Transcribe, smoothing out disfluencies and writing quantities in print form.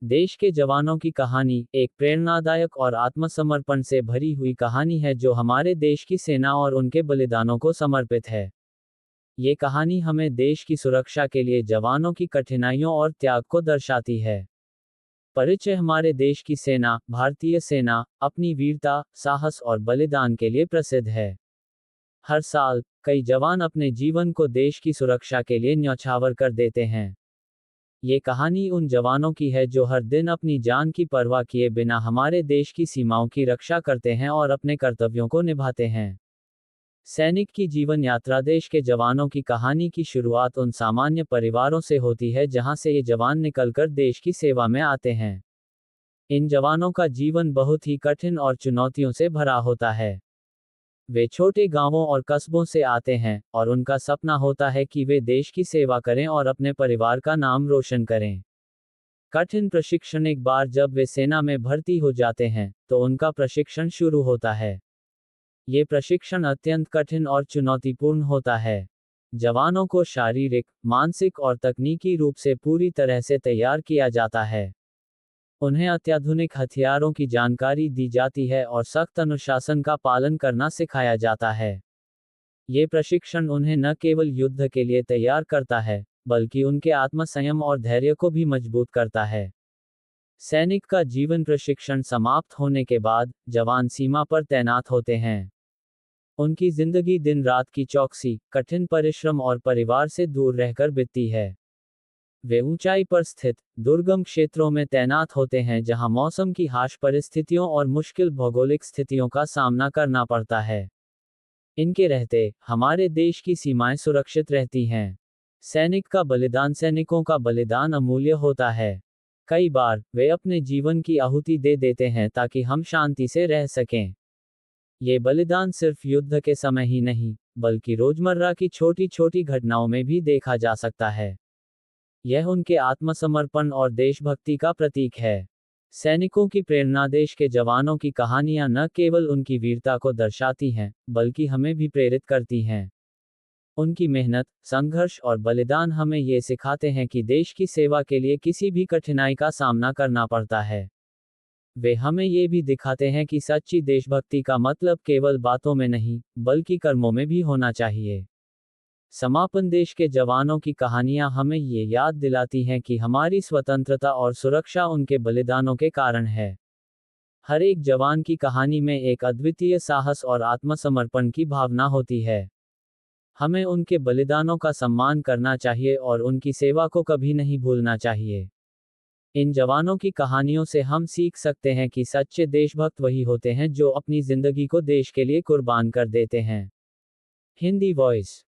देश के जवानों की कहानी एक प्रेरणादायक और आत्मसमर्पण से भरी हुई कहानी है जो हमारे देश की सेना और उनके बलिदानों को समर्पित है। ये कहानी हमें देश की सुरक्षा के लिए जवानों की कठिनाइयों और त्याग को दर्शाती है। परिचय। हमारे देश की सेना, भारतीय सेना, अपनी वीरता, साहस और बलिदान के लिए प्रसिद्ध है। हर साल कई जवान अपने जीवन को देश की सुरक्षा के लिए न्यौछावर कर देते हैं। ये कहानी उन जवानों की है जो हर दिन अपनी जान की परवाह किए बिना हमारे देश की सीमाओं की रक्षा करते हैं और अपने कर्तव्यों को निभाते हैं। सैनिक की जीवन यात्रा। देश के जवानों की कहानी की शुरुआत उन सामान्य परिवारों से होती है जहां से ये जवान निकलकर देश की सेवा में आते हैं। इन जवानों का जीवन बहुत ही कठिन और चुनौतियों से भरा होता है। वे छोटे गांवों और कस्बों से आते हैं और उनका सपना होता है कि वे देश की सेवा करें और अपने परिवार का नाम रोशन करें। कठिन प्रशिक्षण। एक बार जब वे सेना में भर्ती हो जाते हैं तो उनका प्रशिक्षण शुरू होता है। ये प्रशिक्षण अत्यंत कठिन और चुनौतीपूर्ण होता है। जवानों को शारीरिक, मानसिक और तकनीकी रूप से पूरी तरह से तैयार किया जाता है। उन्हें अत्याधुनिक हथियारों की जानकारी दी जाती है और सख्त अनुशासन का पालन करना सिखाया जाता है। ये प्रशिक्षण उन्हें न केवल युद्ध के लिए तैयार करता है, बल्कि उनके आत्मसंयम और धैर्य को भी मजबूत करता है। सैनिक का जीवन। प्रशिक्षण समाप्त होने के बाद जवान सीमा पर तैनात होते हैं। उनकी जिंदगी दिन रात की चौकसी, कठिन परिश्रम और परिवार से दूर रहकर बीतती है। वे ऊंचाई पर स्थित दुर्गम क्षेत्रों में तैनात होते हैं जहां मौसम की हाश परिस्थितियों और मुश्किल भौगोलिक स्थितियों का सामना करना पड़ता है। इनके रहते हमारे देश की सीमाएं सुरक्षित रहती हैं। सैनिक का बलिदान। सैनिकों का बलिदान अमूल्य होता है। कई बार वे अपने जीवन की आहुति दे देते हैं ताकि हम शांति से रह सकें। ये बलिदान सिर्फ युद्ध के समय ही नहीं, बल्कि रोजमर्रा की छोटी छोटी घटनाओं में भी देखा जा सकता है। यह उनके आत्मसमर्पण और देशभक्ति का प्रतीक है। सैनिकों की प्रेरणा। देश के जवानों की कहानियां न केवल उनकी वीरता को दर्शाती हैं, बल्कि हमें भी प्रेरित करती हैं। उनकी मेहनत, संघर्ष और बलिदान हमें ये सिखाते हैं कि देश की सेवा के लिए किसी भी कठिनाई का सामना करना पड़ता है। वे हमें ये भी दिखाते हैं कि सच्ची देशभक्ति का मतलब केवल बातों में नहीं, बल्कि कर्मों में भी होना चाहिए। समापन। देश के जवानों की कहानियां हमें ये याद दिलाती हैं कि हमारी स्वतंत्रता और सुरक्षा उनके बलिदानों के कारण है। हर एक जवान की कहानी में एक अद्वितीय साहस और आत्मसमर्पण की भावना होती है। हमें उनके बलिदानों का सम्मान करना चाहिए और उनकी सेवा को कभी नहीं भूलना चाहिए। इन जवानों की कहानियों से हम सीख सकते हैं कि सच्चे देशभक्त वही होते हैं जो अपनी जिंदगी को देश के लिए कुर्बान कर देते हैं। हिंदी वॉइस।